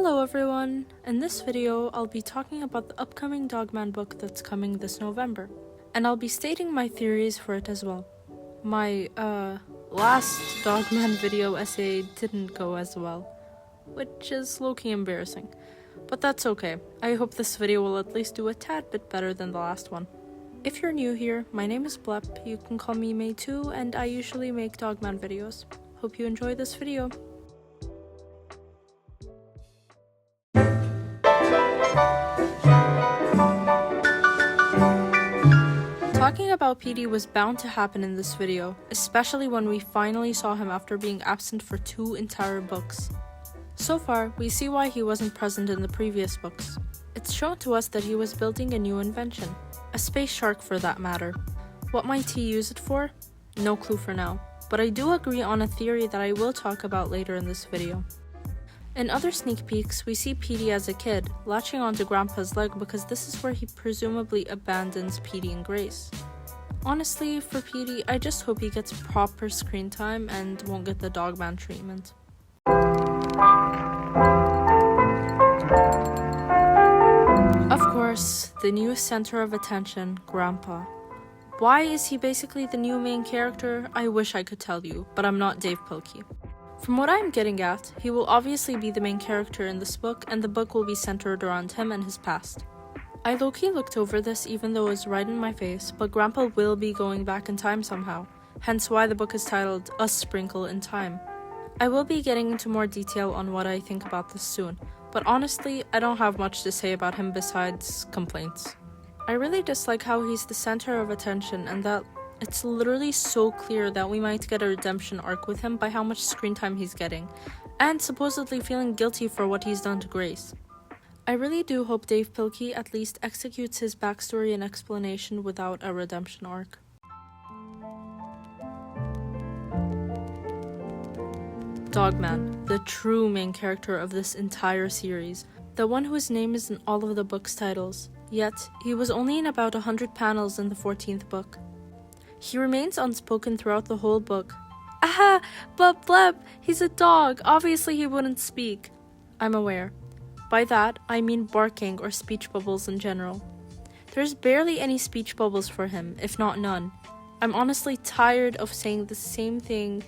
Hello everyone! In this video, I'll be talking about the upcoming Dogman book that's coming this November. And I'll be stating my theories for it as well. My, last Dogman video essay didn't go as well, which is low-key embarrassing. But that's okay. I hope this video will at least do a tad bit better than the last one. If you're new here, my name is Blep, you can call me May too, and I usually make Dogman videos. Hope you enjoy this video. Talking about Petey was bound to happen in this video, especially when we finally saw him after being absent for 2 entire books. So far, we see why he wasn't present in the previous books. It's shown to us that he was building a new invention, a space shark for that matter. What might he use it for? No clue for now, but I do agree on a theory that I will talk about later in this video. In other sneak peeks, we see Petey as a kid, latching onto Grampa's leg because this is where he presumably abandons Petey and Grace. Honestly, for Petey, I just hope he gets proper screen time and won't get the Dogman treatment. Of course, the new center of attention, Grampa. Why is he basically the new main character? I wish I could tell you, but I'm not Dave Pilkey. From what I'm getting at, he will obviously be the main character in this book, and the book will be centered around him and his past. I low-key looked over this even though it was right in my face, but Grampa will be going back in time somehow, hence why the book is titled A Sprinkle in Time. I will be getting into more detail on what I think about this soon, but honestly, I don't have much to say about him besides complaints. I really dislike how he's the center of attention and that it's literally so clear that we might get a redemption arc with him by how much screen time he's getting, and supposedly feeling guilty for what he's done to Grace. I really do hope Dave Pilkey at least executes his backstory and explanation without a redemption arc. Dogman, the true main character of this entire series, the one whose name is in all of the book's titles, yet he was only in about 100 panels in the 14th book. He remains unspoken throughout the whole book. Aha! But Bleb! He's a dog! Obviously he wouldn't speak. I'm aware. By that, I mean barking or speech bubbles in general. There's barely any speech bubbles for him, if not none. I'm honestly tired of saying the same thing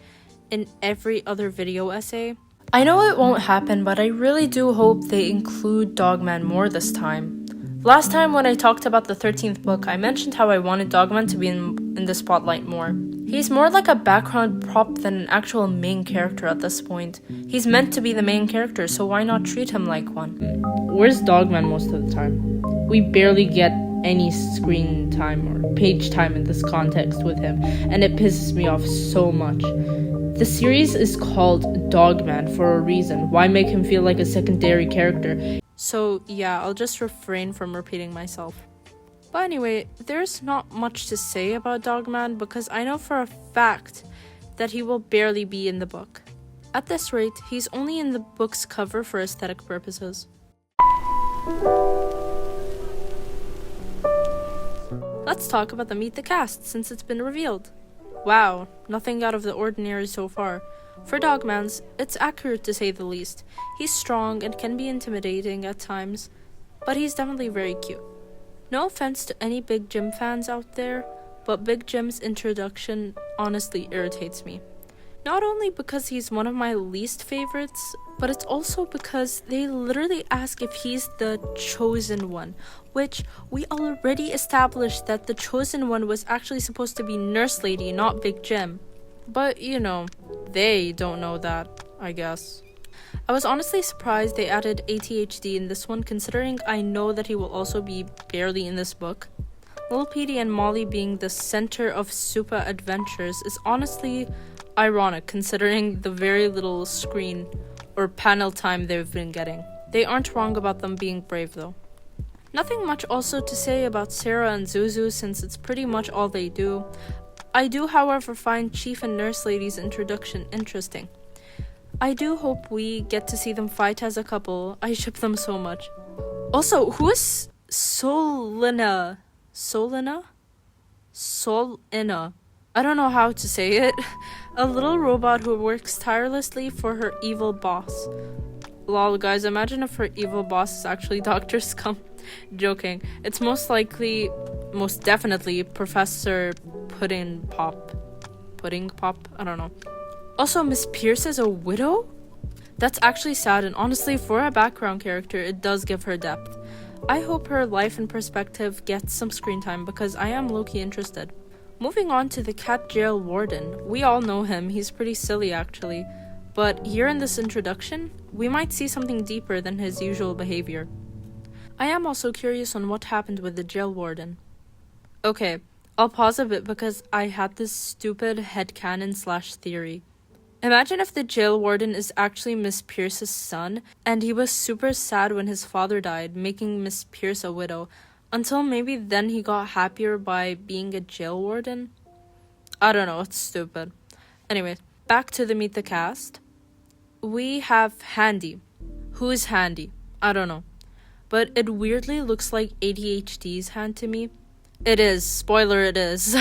in every other video essay. I know it won't happen, but I really do hope they include Dogman more this time. Last time when I talked about the 13th book, I mentioned how I wanted Dogman to be in the spotlight more. He's more like a background prop than an actual main character at this point. He's meant to be the main character, so why not treat him like one? Where's Dogman most of the time? We barely get any screen time or page time in this context with him, and it pisses me off so much. The series is called Dogman for a reason. Why make him feel like a secondary character? So yeah, I'll just refrain from repeating myself. But anyway, there's not much to say about Dogman because I know for a fact that he will barely be in the book. At this rate, he's only in the book's cover for aesthetic purposes. Let's talk about the Meet the Cast since it's been revealed. Wow, nothing out of the ordinary so far. For Dogman's, it's accurate to say the least. He's strong and can be intimidating at times, but he's definitely very cute. No offense to any Big Jim fans out there, but Big Jim's introduction honestly irritates me. Not only because he's one of my least favorites, but it's also because they literally ask if he's the chosen one, which we already established that the chosen one was actually supposed to be Nurse Lady, not Big Jim. But, you know, they don't know that, I guess. I was honestly surprised they added ADHD in this one, considering I know that he will also be barely in this book. Little Petey and Molly being the center of Super Adventures is honestly ironic, considering the very little screen or panel time they've been getting. They aren't wrong about them being brave, though. Nothing much also to say about Sarah and Zuzu, since it's pretty much all they do. I do, however, find Chief and Nurse Lady's introduction interesting. I do hope we get to see them fight as a couple. I ship them so much. Also, who is Solina? Solina? Solina. I don't know how to say it. A little robot who works tirelessly for her evil boss. Lol, guys, imagine if her evil boss is actually Dr. Scum. Joking. It's most definitely Professor Pudding Pop. I don't know. Also, Miss Pierce is a widow? That's actually sad, and honestly, for a background character, it does give her depth. I hope her life and perspective gets some screen time because I am low-key interested. Moving on to the cat jail warden. We all know him, he's pretty silly actually. But here in this introduction, we might see something deeper than his usual behavior. I am also curious on what happened with the jail warden. Okay, I'll pause a bit because I had this stupid headcanon/theory. Imagine if the jail warden is actually Miss Pierce's son, and he was super sad when his father died, making Miss Pierce a widow, until maybe then he got happier by being a jail warden? I don't know, it's stupid. Anyways, back to the Meet the Cast. We have Handy. Who is Handy? I don't know. But it weirdly looks like ADHD's hand to me. It is. Spoiler, it is.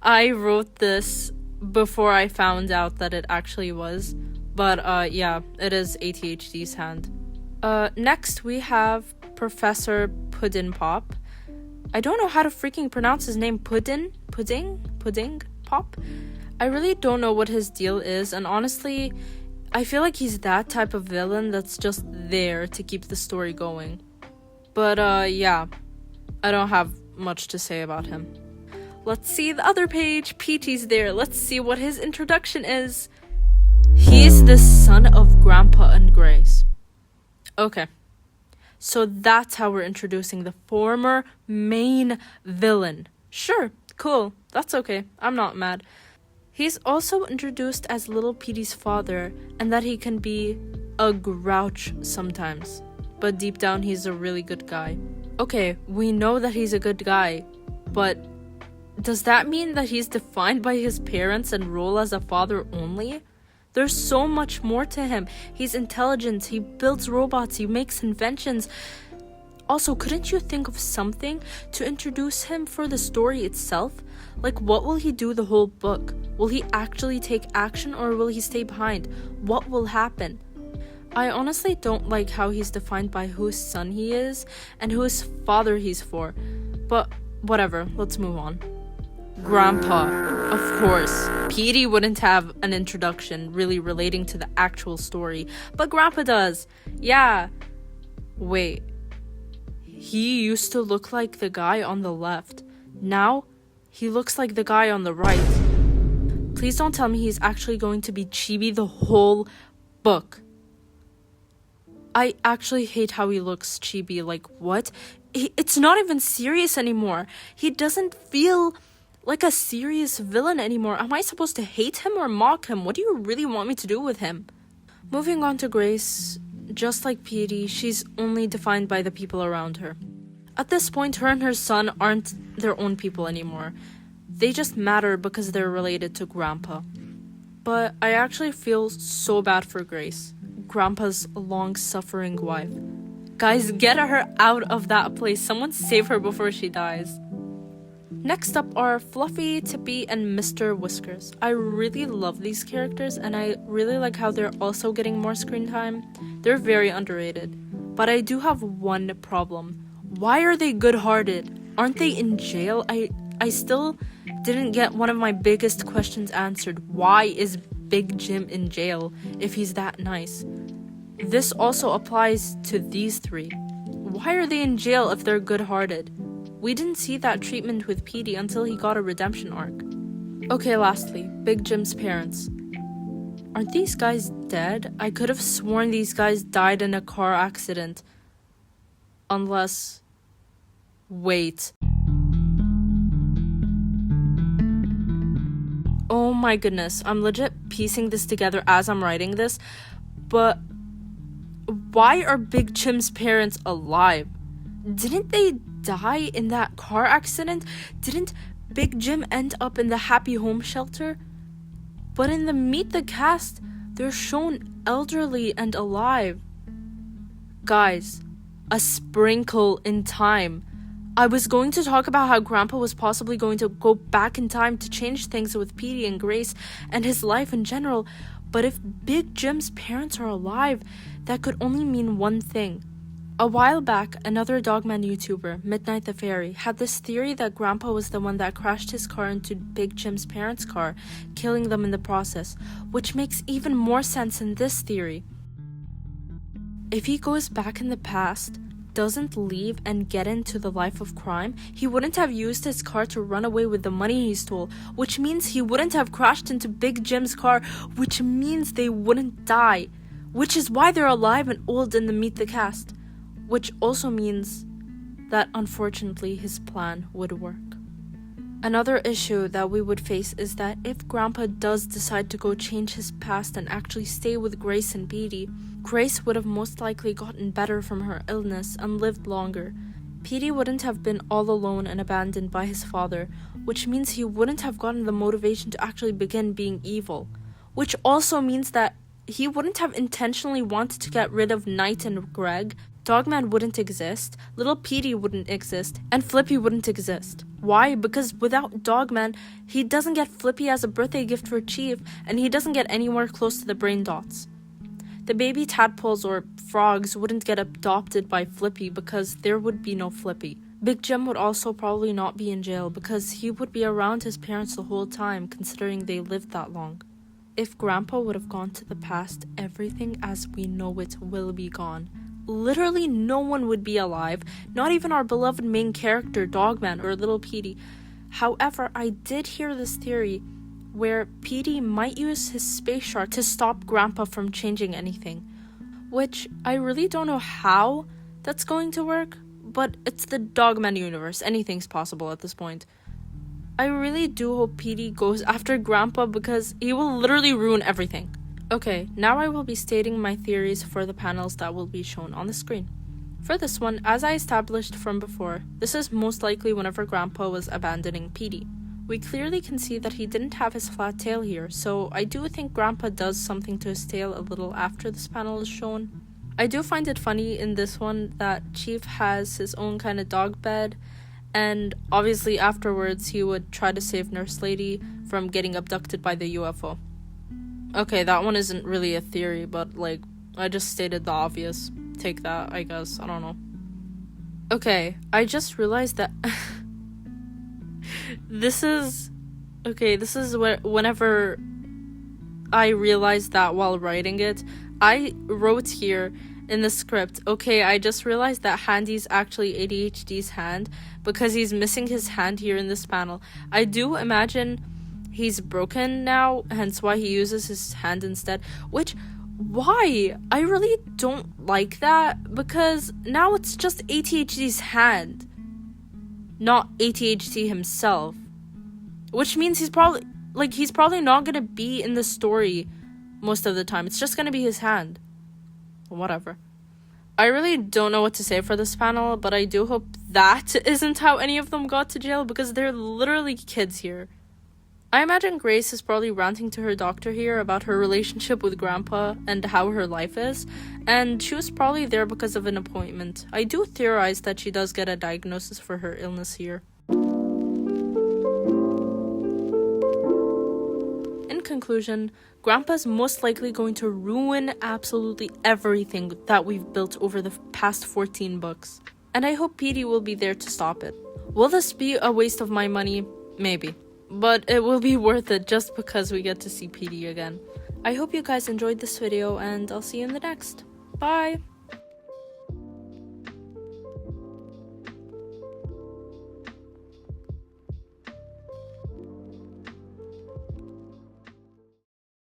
I wrote this before I found out that it actually was. But, yeah, it is ADHD's hand. Next, we have Professor Pudding Pop. I don't know how to freaking pronounce his name. Pudding Pop? I really don't know what his deal is, and honestly, I feel like he's that type of villain that's just there to keep the story going. But, yeah, I don't have much to say about him. Let's see the other page. Petey's there. Let's see what his introduction is. He's the son of Grampa and Grace. Okay. So that's how we're introducing the former main villain. Sure, cool. That's okay. I'm not mad. He's also introduced as little Petey's father, and that he can be a grouch sometimes. But deep down, he's a really good guy. Okay, we know that he's a good guy, but does that mean that he's defined by his parents and role as a father only? There's so much more to him. He's intelligent, he builds robots, he makes inventions. Also, couldn't you think of something to introduce him for the story itself? Like, what will he do the whole book? Will he actually take action or will he stay behind? What will happen? I honestly don't like how he's defined by whose son he is and whose father he's for. But whatever, let's move on. Grampa, of course. Petey wouldn't have an introduction really relating to the actual story, but Grampa does. Yeah. Wait. He used to look like the guy on the left. Now, he looks like the guy on the right. Please don't tell me he's actually going to be chibi the whole book. I actually hate how he looks chibi. Like, what? It's not even serious anymore. He doesn't feel like a serious villain anymore. Am I supposed to hate him or mock him? What do you really want me to do with him? Moving on to Grace, just like Petey, she's only defined by the people around her. At this point, her and her son aren't their own people anymore. They just matter because they're related to Grampa. But I actually feel so bad for Grace, Grandpa's long-suffering wife. Guys, get her out of that place. Someone save her before she dies. Next up are Fluffy, Tippy, and Mr. Whiskers. I really love these characters, and I really like how they're also getting more screen time. They're very underrated. But I do have one problem. Why are they good-hearted? Aren't they in jail? I still didn't get one of my biggest questions answered. Why is Big Jim in jail if he's that nice? This also applies to these three. Why are they in jail if they're good-hearted? We didn't see that treatment with Petey until he got a redemption arc. Okay, lastly, Big Jim's parents. Aren't these guys dead? I could have sworn these guys died in a car accident. Unless... Wait. Oh my goodness, I'm legit piecing this together as I'm writing this, but why are Big Jim's parents alive? Didn't they die in that car accident? Didn't Big Jim end up in the happy home shelter? But in the Meet the Cast, they're shown elderly and alive. Guys, a sprinkle in time. I was going to talk about how Grampa was possibly going to go back in time to change things with Petey and Grace and his life in general, But if Big Jim's parents are alive, that could only mean one thing. A while back, another Dogman YouTuber, Midnight the Fairy, had this theory that Grampa was the one that crashed his car into Big Jim's parents' car, killing them in the process, which makes even more sense in this theory. If he goes back in the past, doesn't leave and get into the life of crime, he wouldn't have used his car to run away with the money he stole, which means he wouldn't have crashed into Big Jim's car, which means they wouldn't die, which is why they're alive and old in the Meet the Cast, which also means that unfortunately his plan would work. Another issue that we would face is that if Grampa does decide to go change his past and actually stay with Grace and Petey, Grace would have most likely gotten better from her illness and lived longer. Petey wouldn't have been all alone and abandoned by his father, which means he wouldn't have gotten the motivation to actually begin being evil, which also means that he wouldn't have intentionally wanted to get rid of Knight and Greg. Dogman wouldn't exist, little Petey wouldn't exist, and Flippy wouldn't exist. Why? Because without Dogman, he doesn't get Flippy as a birthday gift for Chief, and he doesn't get anywhere close to the brain dots. The baby tadpoles or frogs wouldn't get adopted by Flippy because there would be no Flippy. Big Jim would also probably not be in jail because he would be around his parents the whole time, considering they lived that long. If Grampa would have gone to the past, everything as we know it will be gone. Literally no one would be alive, not even our beloved main character Dogman or little Petey. However, I did hear this theory where Petey might use his space shark to stop Grampa from changing anything, which I really don't know how that's going to work, but it's the Dogman universe, anything's possible at this point. I really do hope Petey goes after Grampa because he will literally ruin everything. Okay, now I will be stating my theories for the panels that will be shown on the screen. For this one, as I established from before, this is most likely whenever Grampa was abandoning Petey. We clearly can see that he didn't have his flat tail here, so I do think Grampa does something to his tail a little after this panel is shown. I do find it funny in this one that Chief has his own kind of dog bed, and obviously afterwards he would try to save Nurse Lady from getting abducted by the UFO. Okay, that one isn't really a theory, but like, I just stated the obvious. Take that, I guess. I don't know. Okay, I just realized that this is whenever I realized that while writing it, I wrote here in the script, okay, I just realized that Handy's actually ADHD's hand because he's missing his hand here in this panel. I do imagine he's broken now, hence why he uses his hand instead, which, why? I really don't like that, because now it's just ADHD's hand, not ADHD himself, which means he's probably not gonna be in the story most of the time. It's just gonna be his hand. Whatever. I really don't know what to say for this panel, but I do hope that isn't how any of them got to jail, because they're literally kids here. I imagine Grace is probably ranting to her doctor here about her relationship with Grampa and how her life is, and she was probably there because of an appointment. I do theorize that she does get a diagnosis for her illness here. In conclusion, Grampa's most likely going to ruin absolutely everything that we've built over the past 14 books, and I hope Petey will be there to stop it. Will this be a waste of my money? Maybe. But it will be worth it just because we get to see Petey again. I hope you guys enjoyed this video, and I'll see you in the next. Bye!